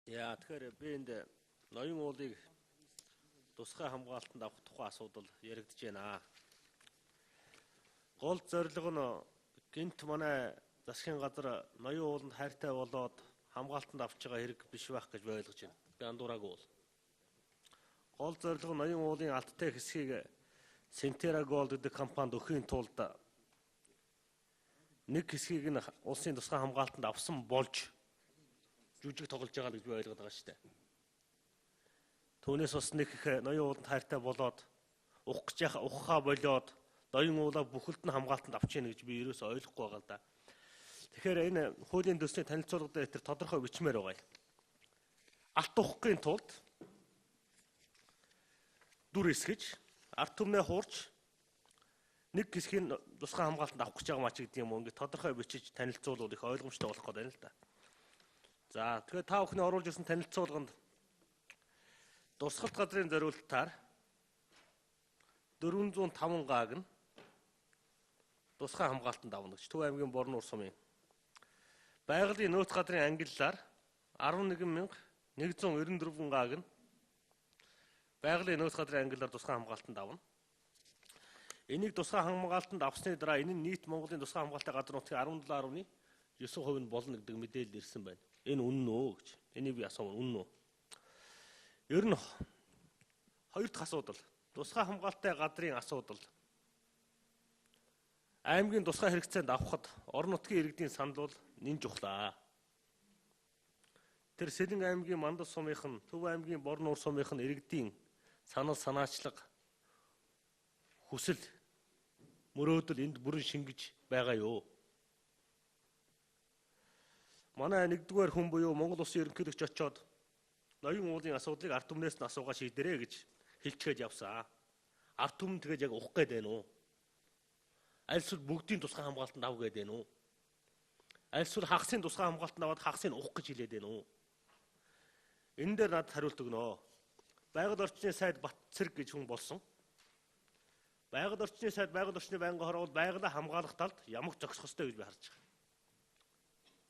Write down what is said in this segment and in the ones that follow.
Яа, тэгэхээр би энд ноён уулыг тусгай хамгаалтанд авах тухай асуудал яригдж байна. Гол зорилго нь гинт манай засгийн газар ноён ууланд хайртай болоод хамгаалтанд авч байгаа хэрэг биш байх гэж ойлгож байна. Би андуураагүй бол. Гол зорилго нь ноён уулын алттай хэсгийг Синтера Голд гэдэг компанид өгөхийн тулд нэг хэсгийг нь улсын тусгай хамгаалтанд авсан болж жүжиг тоглож байгаа гэж би ойлгоод байгаа шүү дээ. Түүнээс бас нэг их ноён ууланд хайртай болоод ухахаа болоод ноён уулаа бүхэлд нь хамгаалтанд авч яах гэж би ерөөсөй ойлгохгүй байгаа л да. Тэгэхээр энэ хуулийн дэсний танилцуулга дээр тэр тодорхой бичмээр байгаа юм. Алт ухахын тулд дүр эсгэж, ард түмнээ хуурч нэг хэсгийг тусгай хамгаалтанд авах гэж байгаа маа ч гэдэг юм уу ингээд тодорхой бичиж танилцуулбал их ойлгомжтой болох гэдэг юм л да. За тэгэхээр та бүхний оруулж ирсэн танилцуулганд дурсгалт газрын зориулалтаар 405 гааг нь тусгай хамгаалтанд авна гэж Төв аймгийн Борнуур сумын байгалийн нөөц газрын ангиллаар 11,194 гааг нь байгалийн нөөц газрын ангиллаар тусгай хамгаалтанд авна. Энийг тусгай хамгаалтанд авсны дараа энэ нь нийт Монголын тусгай хамгаалалтын газар нутгийн 17.9% нь болно гэдэг мэдээлэл ирсэн байна. Энэ үнэн үү гэж. Энийг би асуув үнэн үү? Ер нь хоёр дахь асуудал. Тусгай хамгаалалтын газрын асуудал. Аймгийн тусгай хэрэгцээнд авахд орон нутгийн иргэдийн санал бол нэн чухлаа. Тэр Сэлэн аймгийн Мандас сумынхан, Төв аймгийн Борнуур сумынхан иргэдийн санал санаачлага хүсэл мөрөөдөл энд бүрэн шингэж байгаа юу? Манай нэгдүгээр хүн буюу Монгол Улсын ерөнхийлөгч очоод ноён уулын асуудлыг ард түмнээс нь асуугаа шийдэрэй гэж хэлчихэд явсан. Ард түмэн тэгээд яг ухах гээд байна уу? Аль эсвэл бүгдийн тусгай хамгаалтанд ав гээд байна уу? Аль эсвэл хагасын тусгай хамгаалтанд аваад хагасыг ухах гэж хэлээд байна уу? Энэ дээр надад хариулт өгнө. Байгаль орчны сайд Батцэрэг гэж хүн болсон. Байгаль орчны сайд байгаль орчны байнгын хороо бол байгалаа хамгаалах талд ямагт зогсох ёстой гэж би харж байгаа.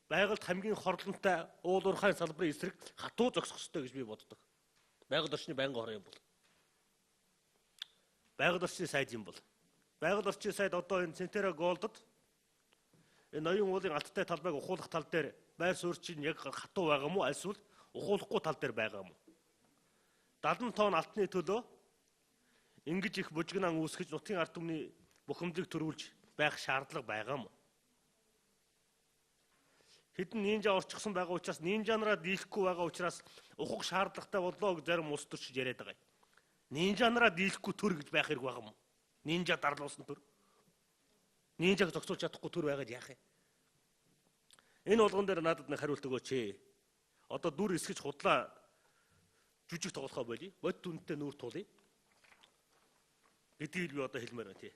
Байгальд хамгийн хорлонтой уул уурхайн салбарын эсрэг хатуу зогсох ёстой гэж би боддог. Байгаль орчны байнгын хороо юм бол. Байгаль орчны сайд юм бол. Байгаль орчны сайд одоо энэ Синтера Голдод энэ ноён уулын алттай талбайг ухуулах тал дээр байр суурь чинь яг хатуу байгаа мó альсвал ухуулахгүй тал дээр байгаа мó. 70 тонн алтны төлөө ингэж их бужигнаан үүсгэж нутгийн ард түмний бухимдлыг төрүүлж байх шаардлага байгаа мó. Хэдэн нинжа орчихсон байгаа учраас нинжанараа дийлэхгүй байгаа учраас ухах шаардлагатай боллоо гэж зарим улс төрчид яриад байгаа юм. Нинжанараа дийлэхгүй төр гэж байх хэрэг байгаа юм. Нинжа дарлуулсан төр. Нинжаг зогсуулж чадахгүй төр байгаад яах юм? Энэ болгон дээр надад нэг хариулт өгөөч. Одоо дүр эсгэж худлаа жүжиг тоглохоо болий. Бод дүнтэй нүүр тулъя. Гэдгийг би одоо хэлмээр байна тий.